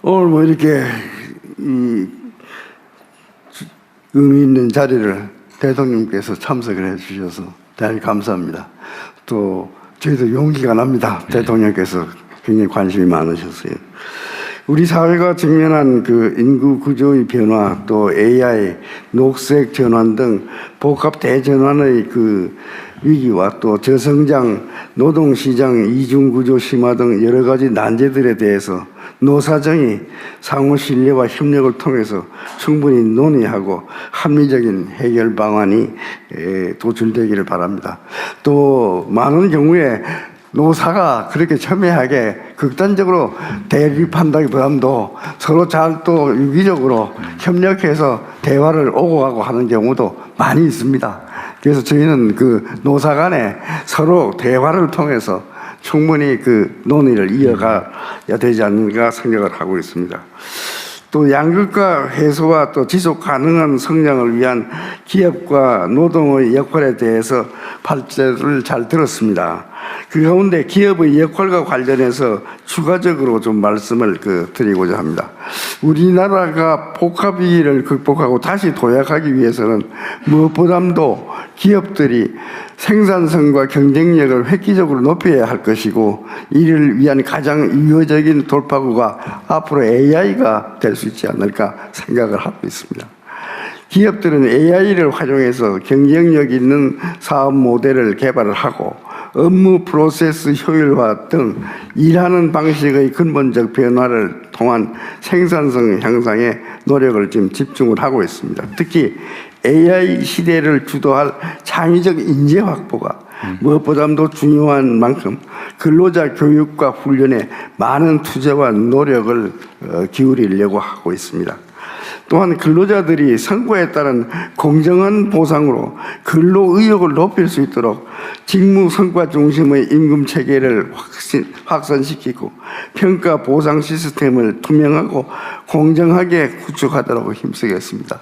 오늘 뭐 이렇게 의미 있는 자리를 대통령께서 참석을 해주셔서 대단히 감사합니다. 또 저희도 용기가 납니다. 대통령께서 굉장히 관심이 많으셨어요. 우리 사회가 직면한 그 인구 구조의 변화, 또 AI, 녹색 전환 등 복합 대전환의 그 위기와 또 저성장, 노동시장 이중구조 심화 등 여러 가지 난제들에 대해서 노사정이 상호 신뢰와 협력을 통해서 충분히 논의하고 합리적인 해결 방안이 도출되기를 바랍니다. 또 많은 경우에 노사가 그렇게 첨예하게 극단적으로 대립한다기보다도 서로 잘 또 유기적으로 협력해서 대화를 오고 가고 하는 경우도 많이 있습니다. 그래서 저희는 그 노사 간에 서로 대화를 통해서 충분히 그 논의를 이어가야 되지 않는가 생각을 하고 있습니다. 또 양극화 해소와 또 지속 가능한 성장을 위한 기업과 노동의 역할에 대해서 발제를 잘 들었습니다. 그 가운데 기업의 역할과 관련해서 추가적으로 좀 말씀을 드리고자 합니다. 우리나라가 복합위기를 극복하고 다시 도약하기 위해서는 무엇보다도 기업들이 생산성과 경쟁력을 획기적으로 높여야 할 것이고, 이를 위한 가장 유효적인 돌파구가 앞으로 AI가 될 수 있지 않을까 생각을 하고 있습니다. 기업들은 AI를 활용해서 경쟁력 있는 사업 모델을 개발을 하고 업무 프로세스 효율화 등 일하는 방식의 근본적 변화를 통한 생산성 향상에 노력을 지금 집중을 하고 있습니다. 특히 AI 시대를 주도할 창의적 인재 확보가 무엇보다도 중요한 만큼 근로자 교육과 훈련에 많은 투자와 노력을 기울이려고 하고 있습니다. 또한 근로자들이 성과에 따른 공정한 보상으로 근로 의욕을 높일 수 있도록 직무 성과 중심의 임금 체계를 확산시키고 평가 보상 시스템을 투명하고 공정하게 구축하도록 힘쓰겠습니다.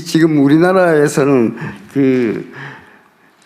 지금 우리나라에서는 그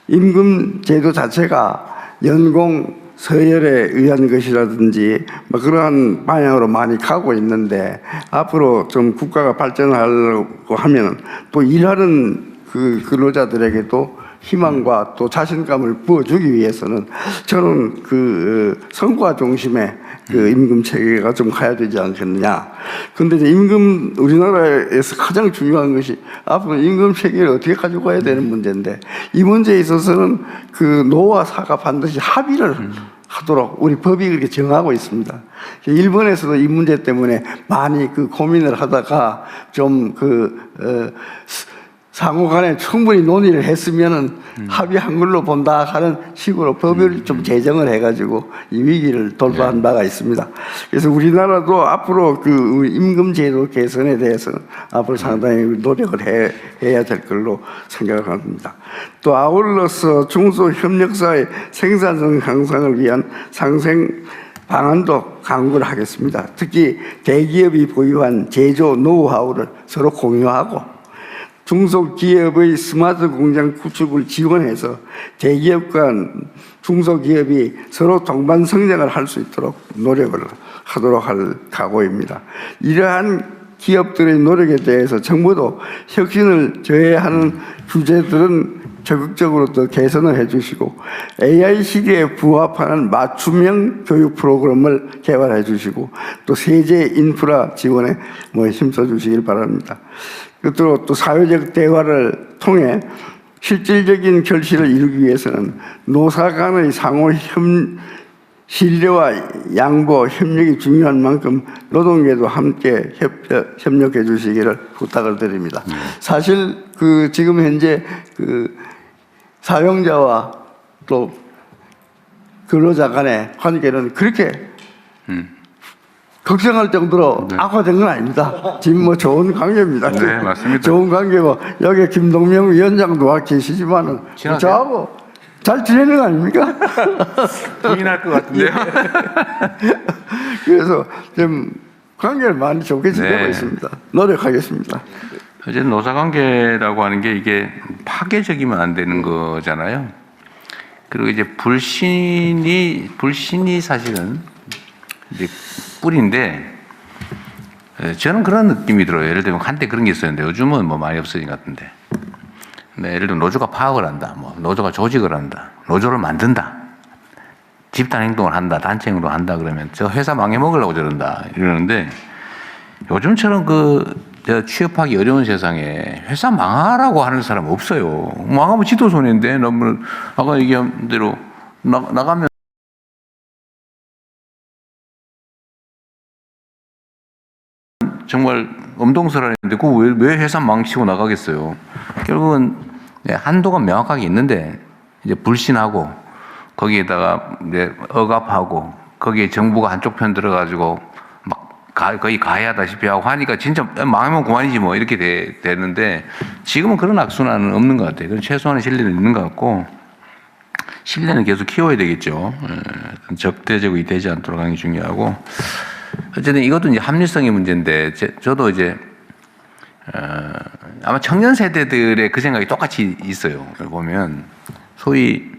임금 제도 자체가 연공 서열에 의한 것이라든지 그러한 방향으로 많이 가고 있는데, 앞으로 좀 국가가 발전하려고 하면 또 일하는 그 근로자들에게도 희망과 또 자신감을 부어주기 위해서는 저는 그 성과 중심의 그 임금 체계가 좀 가야 되지 않겠느냐. 근데 이제 임금, 우리나라에서 가장 중요한 것이 앞으로 임금 체계를 어떻게 가지고 가야 되는 문제인데, 이 문제에 있어서는 그 노와 사가 반드시 합의를 하도록 우리 법이 그렇게 정하고 있습니다. 일본에서도 이 문제 때문에 많이 그 고민을 하다가 좀 상호 간에 충분히 논의를 했으면은 합의한 걸로 본다 하는 식으로 법을 좀 제정을 해가지고 이 위기를 돌파한 바가 있습니다. 그래서 우리나라도 앞으로 그 임금 제도 개선에 대해서는 앞으로 상당히 노력을 해야 될 걸로 생각을 합니다. 또 아울러서 중소협력사의 생산성 향상을 위한 상생 방안도 강구를 하겠습니다. 특히 대기업이 보유한 제조 노하우를 서로 공유하고 중소기업의 스마트 공장 구축을 지원해서 대기업과 중소기업이 서로 동반 성장을 할 수 있도록 노력을 하도록 할 각오입니다. 이러한 기업들의 노력에 대해서 정부도 혁신을 저해하는 규제들은 적극적으로 또 개선을 해주시고 AI 시대에 부합하는 맞춤형 교육 프로그램을 개발해 주시고 또 세제 인프라 지원에 힘써 주시길 바랍니다. 끝으로 또 사회적 대화를 통해 실질적인 결실을 이루기 위해서는 노사 간의 상호 신뢰와 양보, 협력이 중요한 만큼 노동계도 함께 협력해 주시기를 부탁을 드립니다. 사실 지금 현재 사용자와 또 근로자 간의 관계는 그렇게 걱정할 정도로 악화된 건 아닙니다. 지금 좋은 관계입니다. 네, 맞습니다. 좋은 관계고, 여기 김동명 위원장도 와 계시지만은 저하고 잘 지내는 거 아닙니까? 부인할 것 같은데요. 그래서 좀 관계를 많이 좋게 지내고 있습니다. 노력하겠습니다. 어제 노사관계라고 하는 게 이게 파괴적이면 안 되는 거잖아요. 그리고 이제 불신이 사실은 이제 뿌리인데, 저는 그런 느낌이 들어요. 예를 들면 한때 그런 게 있었는데 요즘은 뭐 많이 없어진 것 같은데. 네, 예를 들면 노조가 파업을 한다, 뭐 노조가 조직을 한다, 노조를 만든다, 집단 행동을 한다, 단체 행동을 한다 그러면 저 회사 망해먹으려고 저런다 이러는데 요즘처럼 저 취업하기 어려운 세상에 회사 망하라고 하는 사람 없어요. 망하면 지도 손해인데 너무 아까 얘기한 대로 나가면 정말 엄동설하는데 왜 회사 망치고 나가겠어요. 결국은 한도가 명확하게 있는데 이제 불신하고 거기에다가 이제 억압하고 거기에 정부가 한쪽 편 들어가지고 막 거의 가해하다시피 하고 하니까 진짜 망하면 그만이지 뭐 이렇게 되는데 지금은 그런 악순환은 없는 것 같아요. 그런 최소한의 신뢰는 있는 것 같고 신뢰는 계속 키워야 되겠죠. 적대적이 되지 않도록 하는 게 중요하고 어쨌든 이것도 이제 합리성의 문제인데 저도 이제 아마 청년 세대들의 그 생각이 똑같이 있어요. 보면 소위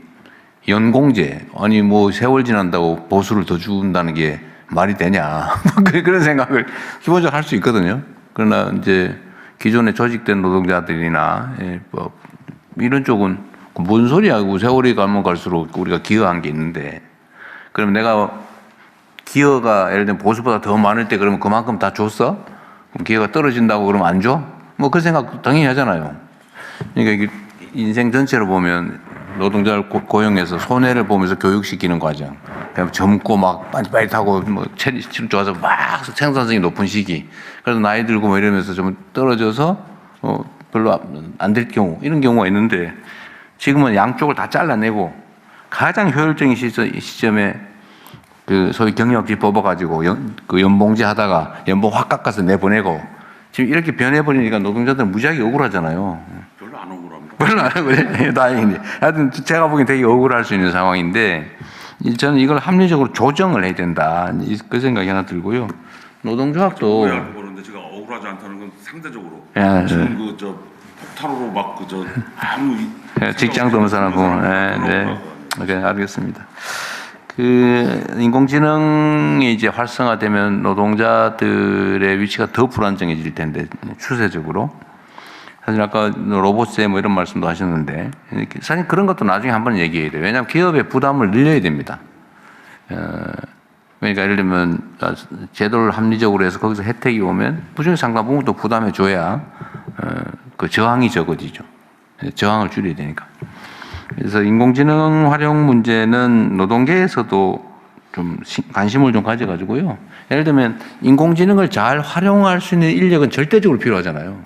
연공제 아니 뭐 세월 지난다고 보수를 더 준다는 게 말이 되냐 그런 생각을 기본적으로 할 수 있거든요. 그러나 이제 기존에 조직된 노동자들이나 뭐 이런 쪽은 뭔 소리야? 세월이 가면 갈수록 우리가 기여한 게 있는데 그럼 내가 기여가 예를 들면 보수보다 더 많을 때 그러면 그만큼 다 줬어? 그럼 기여가 떨어진다고 그러면 안 줘? 뭐 그 생각 당연히 하잖아요. 그러니까 이게 인생 전체로 보면 노동자를 고용해서 손해를 보면서 교육시키는 과정. 그냥 젊고 막 빠릿빠릿하고 뭐 체력 좋아서 막 생산성이 높은 시기. 그래서 나이 들고 뭐 이러면서 좀 떨어져서 별로 안 될 경우 이런 경우가 있는데 지금은 양쪽을 다 잘라내고 가장 효율적인 시점에 그 소위 경력직 뽑아가지고 그 연봉제 하다가 연봉 확 깎아서 내보내고 지금 이렇게 변해버리니까 노동자들은 무지하게 억울하잖아요. 별로 안 억울합니다. 별로 안 억울해. 다행이네. 하여튼 제가 보기엔 되게 억울할 수 있는 상황인데 저는 이걸 합리적으로 조정을 해야 된다. 그 생각이 하나 들고요. 노동조합도 왜 알고 그러는데 제가 억울하지 않다는 건 상대적으로 예, 지금 그저 폭탄으로 막 그저 아무 직장도 없는 사람하고 네, 알겠습니다. 그 인공지능이 이제 활성화되면 노동자들의 위치가 더 불안정해질 텐데 추세적으로 사실 아까 로봇세 뭐 이런 말씀도 하셨는데 사실 그런 것도 나중에 한번 얘기해야 돼요. 왜냐하면 기업의 부담을 늘려야 됩니다. 그러니까 예를 들면 제도를 합리적으로 해서 거기서 혜택이 오면 부중의 상당 부분 또 부담해 줘야 그 저항이 적어지죠. 저항을 줄여야 되니까. 그래서 인공지능 활용 문제는 노동계에서도 좀 관심을 좀 가져가지고요. 예를 들면 인공지능을 잘 활용할 수 있는 인력은 절대적으로 필요하잖아요.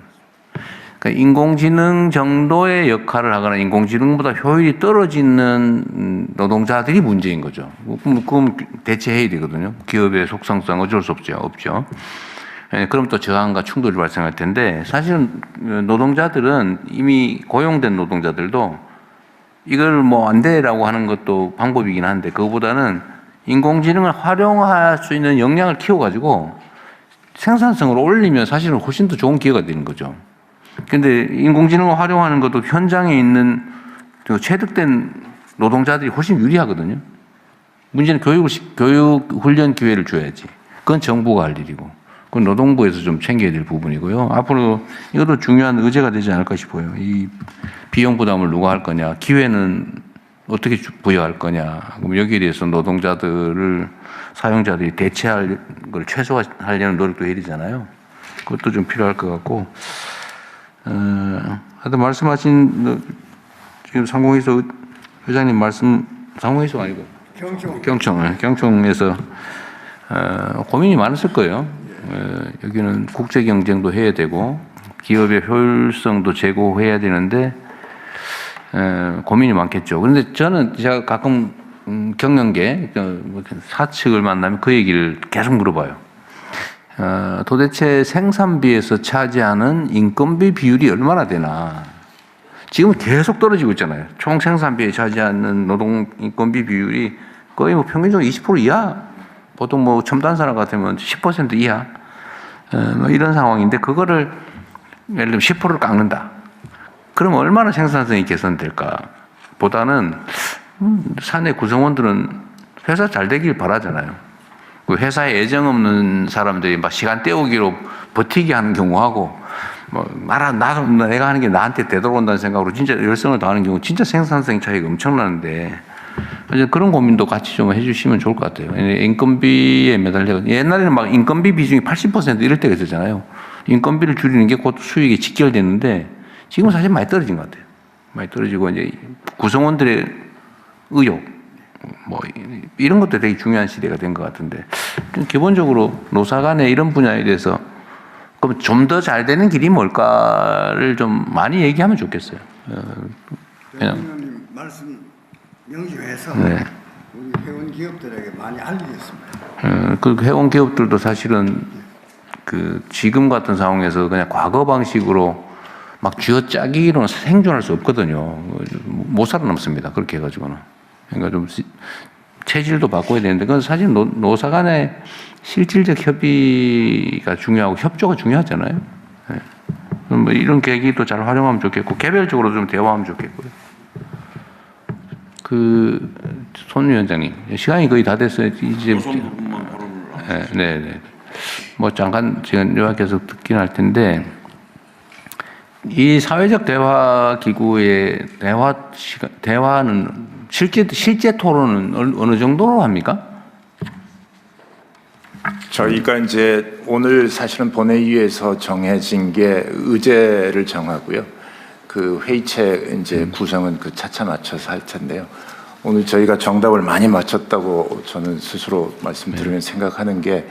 그러니까 인공지능 정도의 역할을 하거나 인공지능보다 효율이 떨어지는 노동자들이 문제인 거죠. 그럼 대체해야 되거든요. 기업의 속성상 어쩔 수 없죠. 그럼 또 저항과 충돌이 발생할 텐데 사실은 노동자들은 이미 고용된 노동자들도 이걸 뭐 안 돼라고 하는 것도 방법이긴 한데 그거보다는 인공지능을 활용할 수 있는 역량을 키워가지고 생산성을 올리면 사실은 훨씬 더 좋은 기회가 되는 거죠. 근데 인공지능을 활용하는 것도 현장에 있는 체득된 노동자들이 훨씬 유리하거든요. 문제는 교육 훈련 기회를 줘야지. 그건 정부가 할 일이고. 그건 노동부에서 좀 챙겨야 될 부분이고요. 앞으로 이것도 중요한 의제가 되지 않을까 싶어요. 이 비용 부담을 누가 할 거냐, 기회는 어떻게 부여할 거냐. 그럼 여기에 대해서 노동자들을 사용자들이 대체할 걸 최소화하려는 노력도 해야 되잖아요. 그것도 좀 필요할 것 같고. 하여튼 말씀하신 지금 상공회의소 회장님 말씀 상공회의소 아니고 경총에서 고민이 많으실 거예요. 여기는 국제 경쟁도 해야 되고 기업의 효율성도 제고해야 되는데 고민이 많겠죠. 그런데 저는 제가 가끔 경영계 사측을 만나면 그 얘기를 계속 물어봐요. 도대체 생산비에서 차지하는 인건비 비율이 얼마나 되나? 지금 계속 떨어지고 있잖아요. 총 생산비에 차지하는 노동 인건비 비율이 거의 뭐 평균적으로 20% 이하. 보통 뭐 첨단 산업 같으면 10% 이하. 뭐 이런 상황인데 그거를 예를 들면 10%를 깎는다. 그럼 얼마나 생산성이 개선될까? 보다는 사내 구성원들은 회사 잘 되길 바라잖아요. 그 회사에 애정 없는 사람들이 막 시간 때우기로 버티게 하는 경우하고 뭐 나도 내가 하는 게 나한테 되돌아온다는 생각으로 진짜 열성을 다하는 경우 진짜 생산성 차이가 엄청나는데 그런 고민도 같이 좀 해주시면 좋을 것 같아요. 인건비에 매달려 옛날에는 막 인건비 비중이 80% 이럴 때가 있었잖아요. 인건비를 줄이는 게 곧 수익에 직결됐는데 지금은 사실 많이 떨어진 것 같아요. 많이 떨어지고 이제 구성원들의 의욕 뭐 이런 것도 되게 중요한 시대가 된 것 같은데 기본적으로 노사 간의 이런 분야에 대해서 그럼 좀 더 잘 되는 길이 뭘까를 좀 많이 얘기하면 좋겠어요. 그냥 대통령님 말씀 명심해서 네. 우리 회원 기업들에게 많이 알리겠습니다. 그 회원 기업들도 사실은 그 지금 같은 상황에서 그냥 과거 방식으로 막 쥐어짜기로는 생존할 수 없거든요. 못 살아남습니다. 그렇게 해가지고는. 그러니까 좀 체질도 바꿔야 되는데 그건 사실 노사 간의 실질적 협의가 중요하고 협조가 중요하잖아요. 네. 뭐 이런 계기도 잘 활용하면 좋겠고 개별적으로 좀 대화하면 좋겠고요. 손 위원장님 시간이 거의 다 됐어요. 이제 여성 부분만 발언을 하고 네. 뭐 잠깐 제가 요약해서 듣긴 할 텐데 이 사회적 대화 기구의 대화는 실제 토론은 어느 정도로 합니까? 저희가 이제 오늘 사실은 본회의에서 정해진 게 의제를 정하고요. 그 회의체 이제 구성은 그 차차 맞춰서 할 텐데요. 오늘 저희가 정답을 많이 맞췄다고 저는 스스로 말씀드리면서 생각하는 게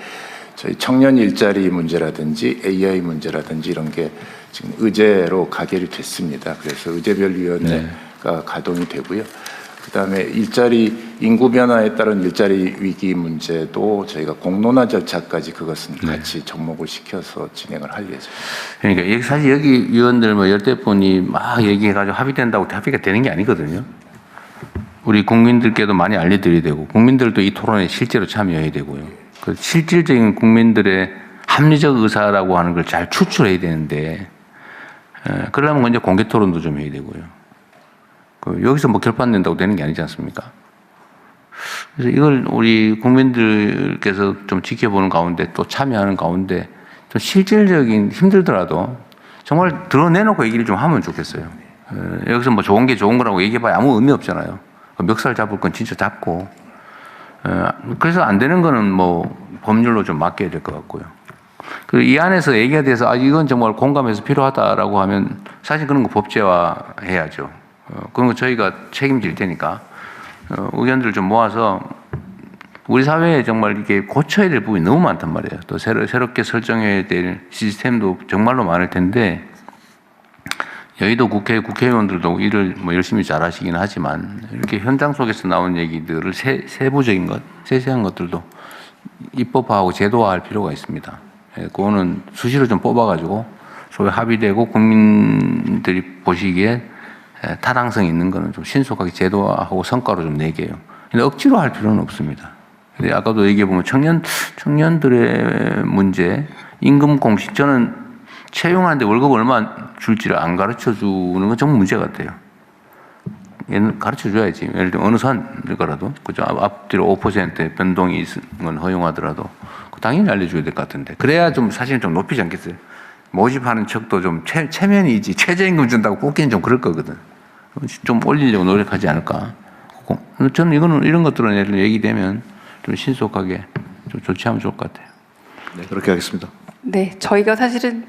저희 청년 일자리 문제라든지 AI 문제라든지 이런 게 지금 의제로 가결이 됐습니다. 그래서 의제별위원회가 가동이 되고요. 그다음에 일자리 인구 변화에 따른 일자리 위기 문제도 저희가 공론화 절차까지 그것은 같이 접목을 시켜서 진행을 할 예정입니다. 그러니까 사실 여기 위원들 뭐 열댓 분이 막 얘기해가지고 합의된다고 합의가 되는 게 아니거든요. 우리 국민들께도 많이 알려드려야 되고 국민들도 이 토론에 실제로 참여해야 되고요. 그 실질적인 국민들의 합리적 의사라고 하는 걸 잘 추출해야 되는데 그러려면 먼저 공개 토론도 좀 해야 되고요. 여기서 뭐 결판 낸다고 되는 게 아니지 않습니까? 그래서 이걸 우리 국민들께서 좀 지켜보는 가운데 또 참여하는 가운데 좀 실질적인 힘들더라도 정말 드러내놓고 얘기를 좀 하면 좋겠어요. 여기서 뭐 좋은 게 좋은 거라고 얘기해봐야 아무 의미 없잖아요. 멱살 잡을 건 진짜 잡고 그래서 안 되는 거는 뭐 법률로 좀 맡겨야 될 것 같고요. 그리고 이 안에서 얘기가 돼서 이건 정말 공감해서 필요하다라고 하면 사실 그런 거 법제화해야죠. 그런 거 저희가 책임질 테니까 의견들을 좀 모아서 우리 사회에 정말 이게 고쳐야 될 부분이 너무 많단 말이에요. 또 새롭게 설정해야 될 시스템도 정말로 많을 텐데 여의도 국회의원들도 일을 뭐 열심히 잘하시긴 하지만 이렇게 현장 속에서 나온 얘기들을 세부적인 것, 세세한 것들도 입법화하고 제도화할 필요가 있습니다. 그거는 수시로 좀 뽑아가지고 소위 합의되고 국민들이 보시기에 타당성 있는 거는 좀 신속하게 제도화하고 성과로 좀 내게요. 근데 억지로 할 필요는 없습니다. 근데 아까도 얘기해 보면 청년들의 문제, 임금 공식 저는 채용하는데 월급 얼마 줄지를 안 가르쳐 주는 건 정말 문제 같아요. 얘는 가르쳐 줘야지. 예를 들면 어느 선거라도 그죠 앞뒤로 5% 변동이 있는 건 허용하더라도 당연히 알려줘야 될 것 같은데 그래야 좀 사실은 좀 높이지 않겠어요? 모집하는 척도 좀 체면이지 최저임금 준다고 뽑기는 좀 그럴 거거든. 좀 올리려고 노력하지 않을까. 저는 이런 것들은 예를 들어 얘기되면 좀 신속하게 좀 조치하면 좋을 것 같아요. 네, 그렇게 하겠습니다. 네, 저희가 사실은